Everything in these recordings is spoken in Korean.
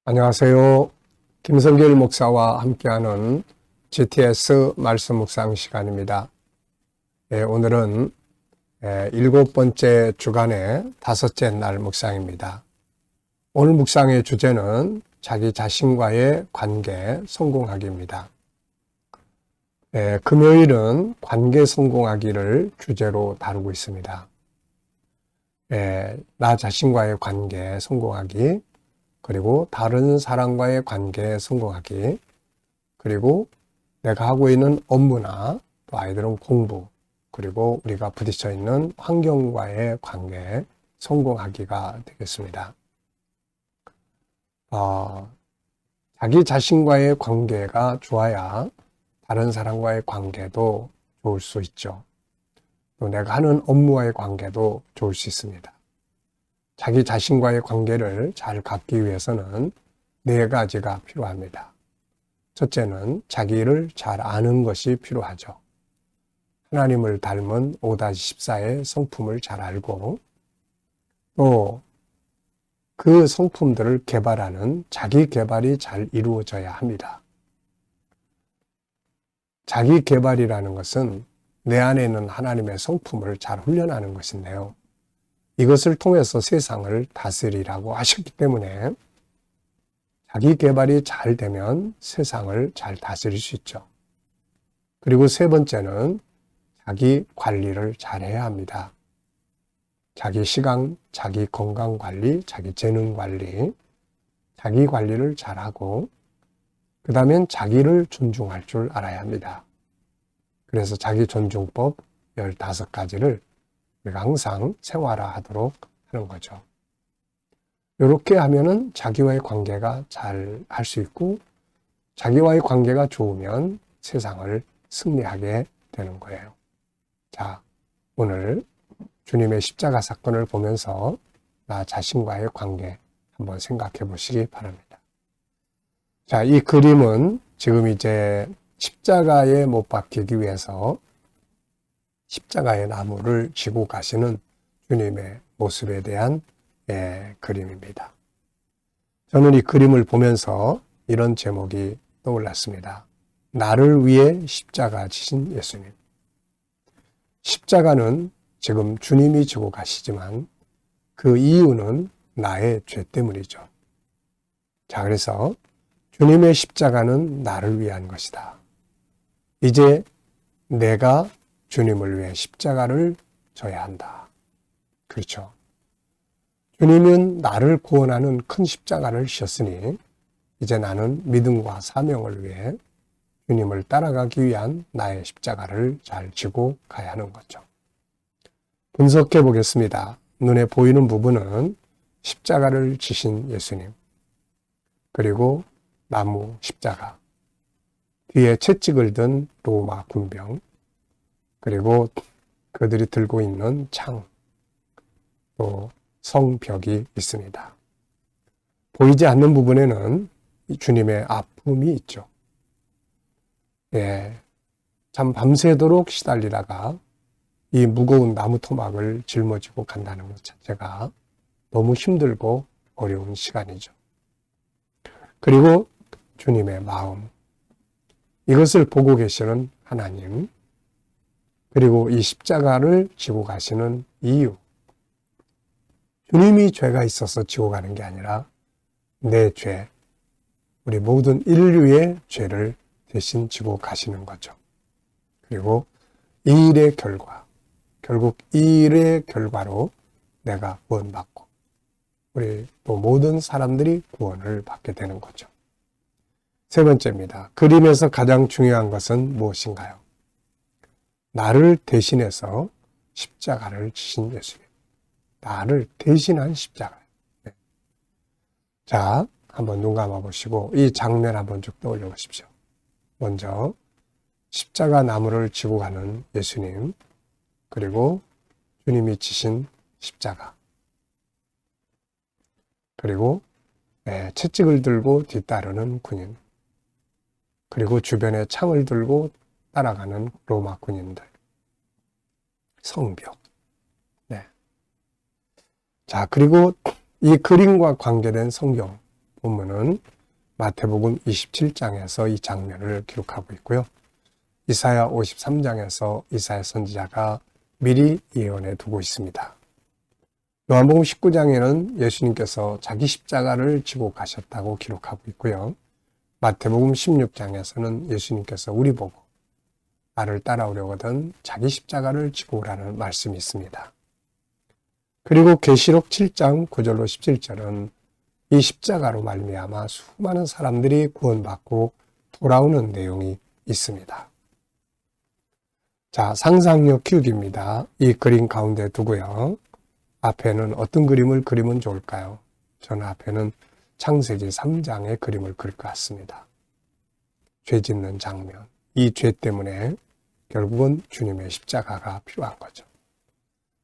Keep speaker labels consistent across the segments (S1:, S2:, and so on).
S1: 안녕하세요. 김성길 목사와 함께하는 GTS 말씀 묵상 시간입니다. 오늘은 7번째 주간의 5째 날 묵상입니다. 오늘 묵상의 주제는 자기 자신과의 관계 성공하기입니다. 금요일은 관계 성공하기를 주제로 다루고 있습니다. 나 자신과의 관계 성공하기, 그리고 다른 사람과의 관계에 성공하기, 그리고 내가 하고 있는 업무나 또 아이들은 공부, 그리고 우리가 부딪혀 있는 환경과의 관계에 성공하기가 되겠습니다. 자기 자신과의 관계가 좋아야 다른 사람과의 관계도 좋을 수 있죠. 또 내가 하는 업무와의 관계도 좋을 수 있습니다. 자기 자신과의 관계를 잘 갖기 위해서는 4가지가 필요합니다. 첫째는 자기를 잘 아는 것이 필요하죠. 하나님을 닮은 5-14의 성품을 잘 알고 또 그 성품들을 개발하는 자기 개발이 잘 이루어져야 합니다. 자기 개발이라는 것은 내 안에 있는 하나님의 성품을 잘 훈련하는 것인데요. 이것을 통해서 세상을 다스리라고 하셨기 때문에 자기 개발이 잘 되면 세상을 잘 다스릴 수 있죠. 그리고 3번째는 자기 관리를 잘 해야 합니다. 자기 시간, 자기 건강 관리, 자기 재능 관리, 자기 관리를 잘하고 그 다음엔 자기를 존중할 줄 알아야 합니다. 그래서 자기 존중법 15가지를 우리가 항상 생활화하도록 하는 거죠. 이렇게 하면은 자기와의 관계가 잘 할 수 있고 자기와의 관계가 좋으면 세상을 승리하게 되는 거예요. 자, 오늘 주님의 십자가 사건을 보면서 나 자신과의 관계 한번 생각해 보시기 바랍니다. 자, 이 그림은 지금 이제 십자가에 못 박히기 위해서 십자가의 나무를 지고 가시는 주님의 모습에 대한 그림입니다. 저는 이 그림을 보면서 이런 제목이 떠올랐습니다. 나를 위해 십자가 지신 예수님. 십자가는 지금 주님이 지고 가시지만 그 이유는 나의 죄 때문이죠. 자, 그래서 주님의 십자가는 나를 위한 것이다. 이제 내가 주님을 위해 십자가를 져야 한다. 그렇죠. 주님은 나를 구원하는 큰 십자가를 지셨으니 이제 나는 믿음과 사명을 위해 주님을 따라가기 위한 나의 십자가를 잘 지고 가야 하는 거죠. 분석해 보겠습니다. 눈에 보이는 부분은 십자가를 지신 예수님, 그리고 나무 십자가, 뒤에 채찍을 든 로마 군병, 그리고 그들이 들고 있는 창, 또 성벽이 있습니다. 보이지 않는 부분에는 주님의 아픔이 있죠. 참 밤새도록 시달리다가 이 무거운 나무 토막을 짊어지고 간다는 것 자체가 너무 힘들고 어려운 시간이죠. 그리고 주님의 마음, 이것을 보고 계시는 하나님, 그리고 이 십자가를 지고 가시는 이유. 주님이 죄가 있어서 지고 가는 게 아니라 내 죄, 우리 모든 인류의 죄를 대신 지고 가시는 거죠. 그리고 이 일의 결과, 결국 이 일의 결과로 내가 구원받고 우리 또 모든 사람들이 구원을 받게 되는 거죠. 3번째입니다. 그림에서 가장 중요한 것은 무엇인가요? 나를 대신해서 십자가를 지신 예수님. 나를 대신한 십자가. 네. 자, 한번 눈 감아 보시고 이 장면 한번 쭉 떠올려 보십시오. 먼저 십자가 나무를 지고 가는 예수님, 그리고 주님이 지신 십자가, 그리고 채찍을 들고 뒤따르는 군인, 그리고 주변에 창을 들고 따라가는 로마 군인들, 성벽. 네. 자, 그리고 이 그림과 관계된 성경 본문은 마태복음 27장에서 이 장면을 기록하고 있고요. 이사야 53장에서 이사야 선지자가 미리 예언해 두고 있습니다. 요한복음 19장에는 예수님께서 자기 십자가를 지고 가셨다고 기록하고 있고요. 마태복음 16장에서는 예수님께서 우리 보고 나를 따라오려거든 자기 십자가를 지고 오라는 말씀이 있습니다. 그리고 계시록 7장 9절로 17절은 이 십자가로 말미암아 수많은 사람들이 구원받고 돌아오는 내용이 있습니다. 자, 상상력 키우기입니다. 이 그림 가운데 두고요. 앞에는 어떤 그림을 그리면 좋을까요? 저는 앞에는 창세기 3장의 그림을 그릴 것 같습니다. 죄 짓는 장면. 이 죄 때문에 결국은 주님의 십자가가 필요한 거죠.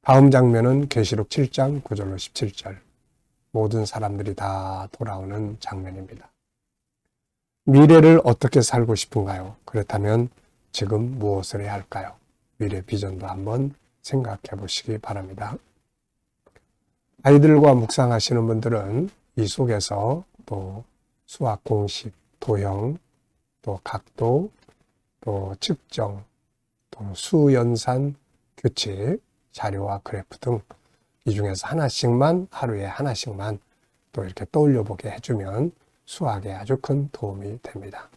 S1: 다음 장면은 계시록 7장 9절로 17절. 모든 사람들이 다 돌아오는 장면입니다. 미래를 어떻게 살고 싶은가요? 그렇다면 지금 무엇을 해야 할까요? 미래 비전도 한번 생각해 보시기 바랍니다. 아이들과 묵상하시는 분들은 이 속에서 또 수학 공식, 도형, 또 각도, 또 측정, 또 수연산, 규칙, 자료와 그래프 등 이 중에서 하나씩만, 하루에 하나씩만 또 이렇게 떠올려 보게 해주면 수학에 아주 큰 도움이 됩니다.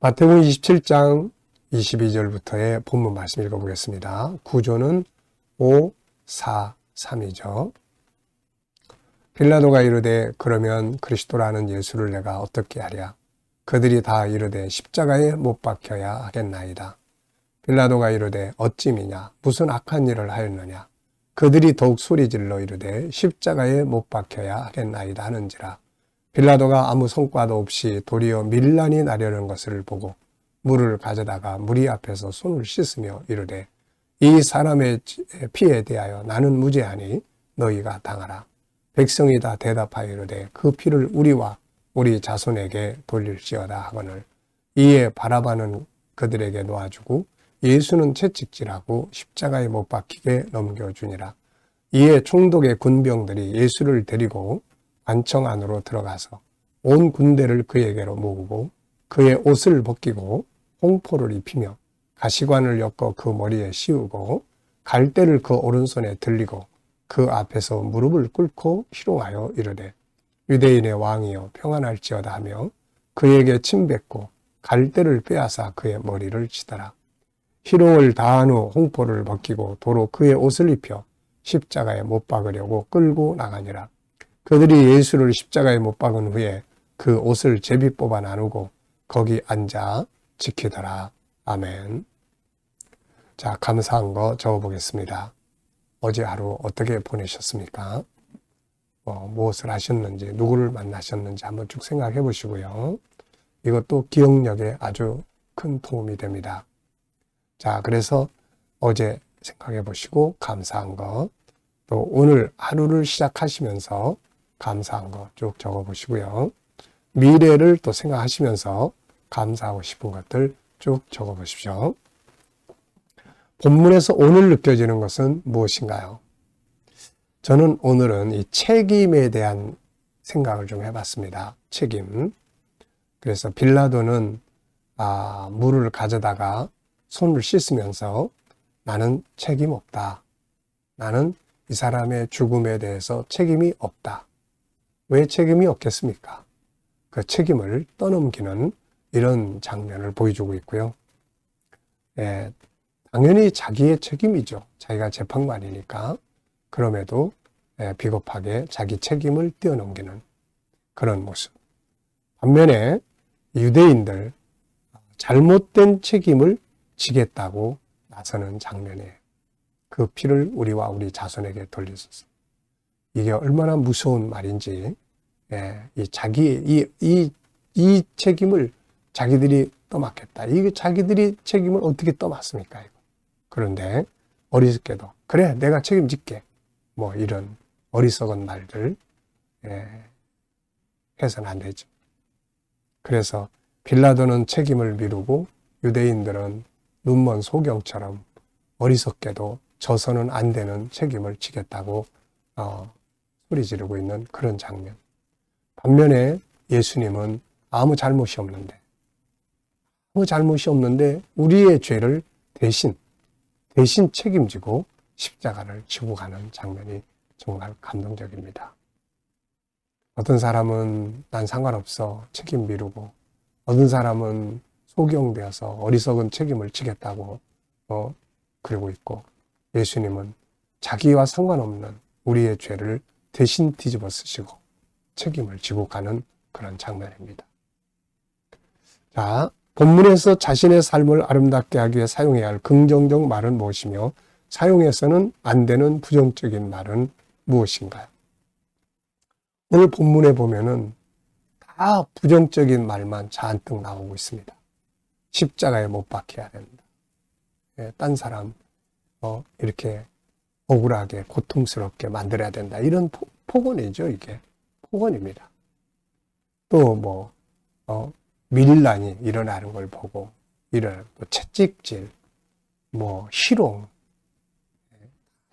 S1: 마태복음 27장 22절부터의 본문 말씀 읽어보겠습니다. 구조는 5, 4, 3이죠. 빌라도가 이르되 그러면 그리스도라는 예수를 내가 어떻게 하랴? 그들이 다 이르되 십자가에 못 박혀야 하겠나이다. 빌라도가 이르되 어찌미냐? 무슨 악한 일을 하였느냐? 그들이 더욱 소리질러 이르되 십자가에 못 박혀야 하겠나이다 하는지라. 빌라도가 아무 성과도 없이 도리어 밀란이 나려는 것을 보고 물을 가져다가 무리 앞에서 손을 씻으며 이르되 이 사람의 피에 대하여 나는 무죄하니 너희가 당하라. 백성이 다 대답하여 이르되 그 피를 우리와 우리 자손에게 돌릴지어다 하거늘 이에 바라바는 그들에게 놓아주고 예수는 채찍질하고 십자가에 못 박히게 넘겨주니라. 이에 총독의 군병들이 예수를 데리고 관청 안으로 들어가서 온 군대를 그에게로 모으고 그의 옷을 벗기고 홍포를 입히며 가시관을 엮어 그 머리에 씌우고 갈대를 그 오른손에 들리고 그 앞에서 무릎을 꿇고 희롱하여 이르되 유대인의 왕이여 평안할지어다 하며 그에게 침뱉고 갈대를 빼앗아 그의 머리를 치더라. 희롱을 다한 후 홍포를 벗기고 도로 그의 옷을 입혀 십자가에 못 박으려고 끌고 나가니라. 그들이 예수를 십자가에 못 박은 후에 그 옷을 제비 뽑아 나누고 거기 앉아 지키더라. 아멘. 자, 감사한 거 적어보겠습니다. 어제 하루 어떻게 보내셨습니까? 무엇을 하셨는지, 누구를 만나셨는지 한번 쭉 생각해 보시고요. 이것도 기억력에 아주 큰 도움이 됩니다. 자, 그래서 어제 생각해 보시고 감사한 거, 또 오늘 하루를 시작하시면서 감사한 거 쭉 적어 보시고요. 미래를 또 생각하시면서 감사하고 싶은 것들 쭉 적어 보십시오. 본문에서 오늘 느껴지는 것은 무엇인가요? 저는 오늘은 이 책임에 대한 생각을 좀 해봤습니다. 책임. 그래서 빌라도는 물을 가져다가 손을 씻으면서 나는 책임 없다. 나는 이 사람의 죽음에 대해서 책임이 없다. 왜 책임이 없겠습니까? 그 책임을 떠넘기는 이런 장면을 보여주고 있고요. 당연히 자기의 책임이죠. 자기가 재판관이니까. 그럼에도 비겁하게 자기 책임을 뛰어넘기는 그런 모습. 반면에 유대인들 잘못된 책임을 지겠다고 나서는 장면이에요. 그 피를 우리와 우리 자손에게 돌리소서. 이게 얼마나 무서운 말인지, 이 책임을 자기들이 떠맡겠다. 이게 자기들이 책임을 어떻게 떠맡습니까? 이거. 그런데 어리석게도 그래 내가 책임질게. 이런 어리석은 말들 해서는 안 되죠. 그래서 빌라도는 책임을 미루고 유대인들은 눈먼 소경처럼 어리석게도 져서는 안 되는 책임을 지겠다고 소리 지르고 있는 그런 장면. 반면에 예수님은 아무 잘못이 없는데 우리의 죄를 대신 책임지고 십자가를 지고 가는 장면이 정말 감동적입니다. 어떤 사람은 난 상관없어 책임 미루고, 어떤 사람은 소경되어서 어리석은 책임을 지겠다고 그러고 있고, 예수님은 자기와 상관없는 우리의 죄를 대신 뒤집어 쓰시고 책임을 지고 가는 그런 장면입니다. 자, 본문에서 자신의 삶을 아름답게 하기 위해 사용해야 할 긍정적 말은 무엇이며 사용해서는 안 되는 부정적인 말은 무엇인가요? 오늘 본문에 보면은 다 부정적인 말만 잔뜩 나오고 있습니다. 십자가에 못 박혀야 된다. 딴 사람 이렇게 억울하게 고통스럽게 만들어야 된다. 이런 폭언이죠. 이게 폭언입니다. 또 밀란이 일어나는 걸 보고 이런 채찍질, 희롱,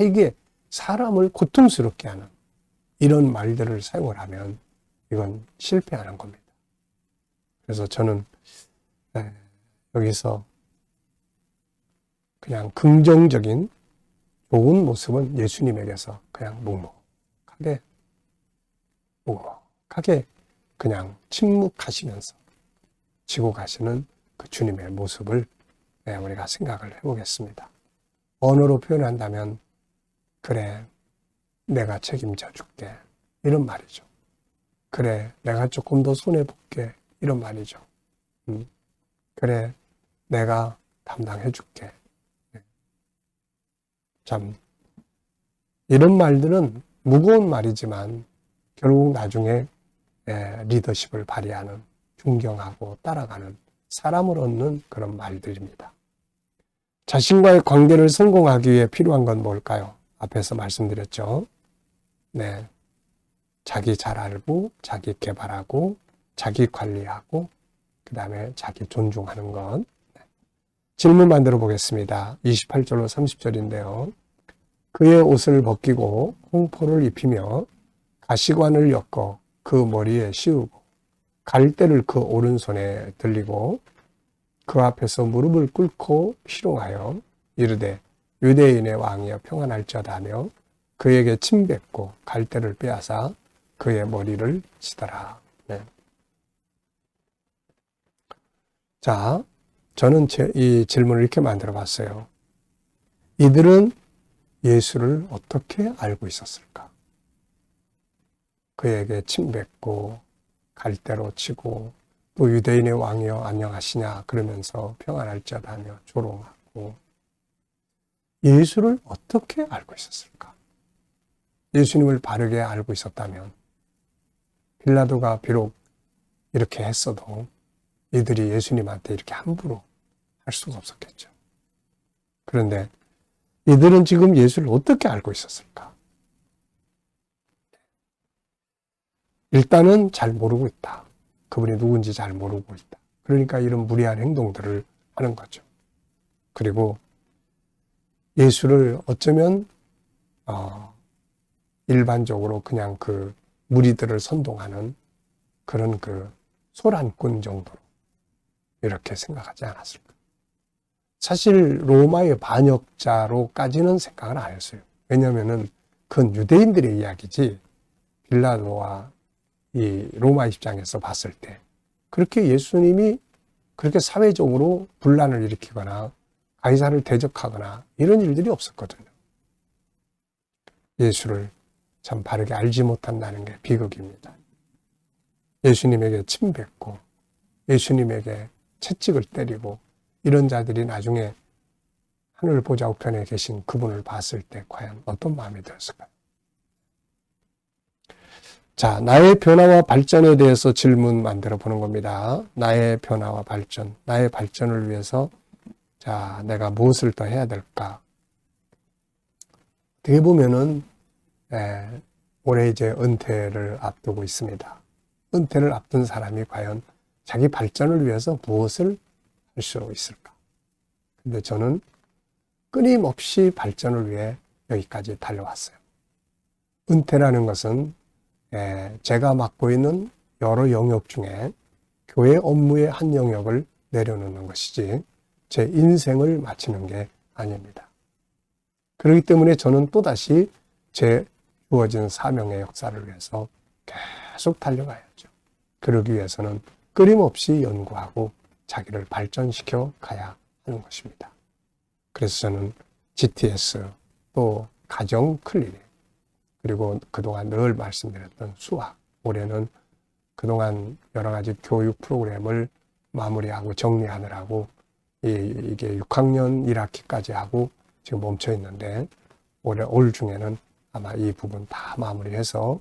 S1: 이게 사람을 고통스럽게 하는 이런 말들을 사용을 하면 이건 실패하는 겁니다. 그래서 저는 여기서 그냥 긍정적인 좋은 모습은 예수님에게서 그냥 묵묵하게 그냥 침묵하시면서 지고 가시는 그 주님의 모습을 우리가 생각을 해보겠습니다. 언어로 표현한다면 그래, 내가 책임져 줄게, 이런 말이죠. 그래, 내가 조금 더 손해볼게, 이런 말이죠. 그래, 내가 담당해 줄게. 참 이런 말들은 무거운 말이지만 결국 나중에 리더십을 발휘하는, 존경하고 따라가는 사람을 얻는 그런 말들입니다. 자신과의 관계를 성공하기 위해 필요한 건 뭘까요? 앞에서 말씀드렸죠. 자기 잘 알고, 자기 개발하고, 자기 관리하고, 그 다음에 자기 존중하는 것. 질문 만들어 보겠습니다. 28절로 30절인데요. 그의 옷을 벗기고 홍포를 입히며 가시관을 엮어 그 머리에 씌우고 갈대를 그 오른손에 들리고 그 앞에서 무릎을 꿇고 희롱하여 이르되 유대인의 왕이여 평안할지어다 하며 그에게 침뱉고 갈대를 빼앗아 그의 머리를 치더라. 자, 저는 이 질문을 이렇게 만들어 봤어요. 이들은 예수를 어떻게 알고 있었을까? 그에게 침뱉고 갈대로 치고 또 유대인의 왕이여 안녕하시냐 그러면서 평안할지어다 하며 조롱하고 예수를 어떻게 알고 있었을까? 예수님을 바르게 알고 있었다면 빌라도가 비록 이렇게 했어도 이들이 예수님한테 이렇게 함부로 할 수가 없었겠죠. 그런데 이들은 지금 예수를 어떻게 알고 있었을까? 일단은 잘 모르고 있다. 그분이 누군지 잘 모르고 있다. 그러니까 이런 무리한 행동들을 하는 거죠. 그리고 예수를 어쩌면 일반적으로 그냥 그 무리들을 선동하는 그런 그 소란꾼 정도로 이렇게 생각하지 않았을까. 사실 로마의 반역자로까지는 생각을 안 했어요. 왜냐하면은 그건 유대인들의 이야기지 빌라도와 이 로마 입장에서 봤을 때 그렇게 예수님이 그렇게 사회적으로 분란을 일으키거나 가이사를 대적하거나 이런 일들이 없었거든요. 예수를 참 바르게 알지 못한다는 게 비극입니다. 예수님에게 침뱉고 예수님에게 채찍을 때리고 이런 자들이 나중에 하늘 보좌 우편에 계신 그분을 봤을 때 과연 어떤 마음이 들었을까요? 자, 나의 변화와 발전에 대해서 질문 만들어 보는 겁니다. 나의 변화와 발전, 나의 발전을 위해서 자, 내가 무엇을 더 해야 될까? 어떻게 보면은 올해 이제 은퇴를 앞두고 있습니다. 은퇴를 앞둔 사람이 과연 자기 발전을 위해서 무엇을 할 수 있을까? 근데 저는 끊임없이 발전을 위해 여기까지 달려왔어요. 은퇴라는 것은 제가 맡고 있는 여러 영역 중에 교회 업무의 한 영역을 내려놓는 것이지 제 인생을 마치는 게 아닙니다. 그렇기 때문에 저는 또다시 제 주어진 사명의 역사를 위해서 계속 달려가야죠. 그러기 위해서는 끊임없이 연구하고 자기를 발전시켜 가야 하는 것입니다. 그래서 저는 GTS, 또 가정 클리닉, 그리고 그동안 늘 말씀드렸던 수학, 올해는 그동안 여러 가지 교육 프로그램을 마무리하고 정리하느라고 이게 6학년 1학기까지 하고 지금 멈춰 있는데 올 중에는 아마 이 부분 다 마무리해서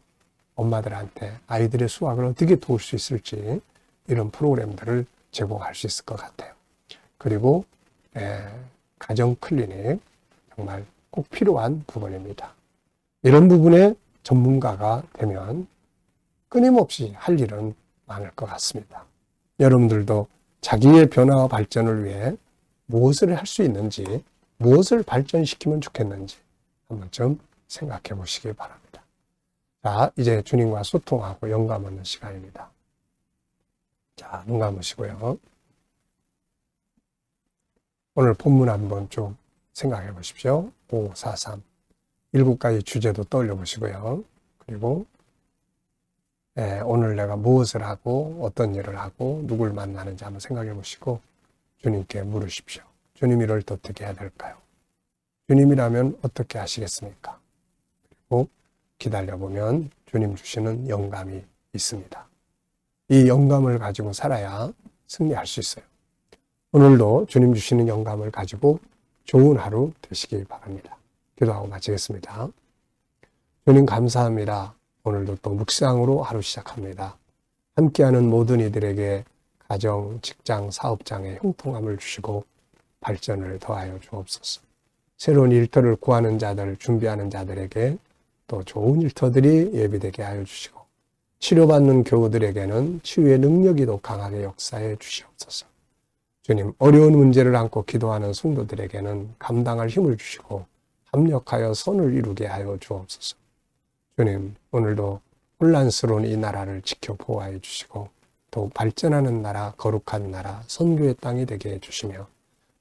S1: 엄마들한테 아이들의 수학을 어떻게 도울 수 있을지 이런 프로그램들을 제공할 수 있을 것 같아요. 그리고 가정 클리닉 정말 꼭 필요한 부분입니다. 이런 부분에 전문가가 되면 끊임없이 할 일은 많을 것 같습니다. 여러분들도 자기의 변화와 발전을 위해 무엇을 할 수 있는지, 무엇을 발전시키면 좋겠는지 한번 좀 생각해 보시기 바랍니다. 자, 이제 주님과 소통하고 영감 얻는 시간입니다. 자, 눈 감으시고요. 오늘 본문 한번 좀 생각해 보십시오. 543. 7가지 주제도 떠올려 보시고요. 그리고 오늘 내가 무엇을 하고 어떤 일을 하고 누굴 만나는지 한번 생각해 보시고 주님께 물으십시오. 주님 이럴 때 어떻게 해야 될까요? 주님이라면 어떻게 하시겠습니까? 그리고 기다려보면 주님 주시는 영감이 있습니다. 이 영감을 가지고 살아야 승리할 수 있어요. 오늘도 주님 주시는 영감을 가지고 좋은 하루 되시길 바랍니다. 기도하고 마치겠습니다. 주님 감사합니다. 오늘도 또 묵상으로 하루 시작합니다. 함께하는 모든 이들에게 가정, 직장, 사업장에 형통함을 주시고 발전을 더하여 주옵소서. 새로운 일터를 구하는 자들, 준비하는 자들에게 또 좋은 일터들이 예비되게 하여 주시고 치료받는 교우들에게는 치유의 능력이 더 강하게 역사해 주시옵소서. 주님, 어려운 문제를 안고 기도하는 성도들에게는 감당할 힘을 주시고 합력하여 선을 이루게 하여 주옵소서. 주님, 오늘도 혼란스러운 이 나라를 지켜 보호해 주시고 더욱 발전하는 나라, 거룩한 나라, 선교의 땅이 되게 해주시며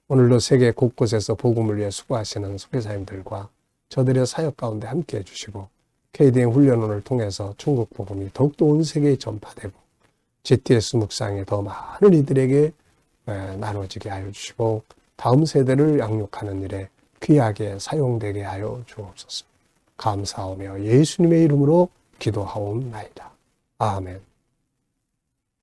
S1: 오늘도 세계 곳곳에서 복음을 위해 수고하시는 선교사님들과 저들의 사역 가운데 함께 해주시고 KDM 훈련원을 통해서 중국 복음이 더욱더 온 세계에 전파되고 GTS 묵상에 더 많은 이들에게 나눠지게 하여 주시고 다음 세대를 양육하는 일에 귀하게 사용되게 하여 주옵소서. 감사하며 예수님의 이름으로 기도하옵나이다. 아멘.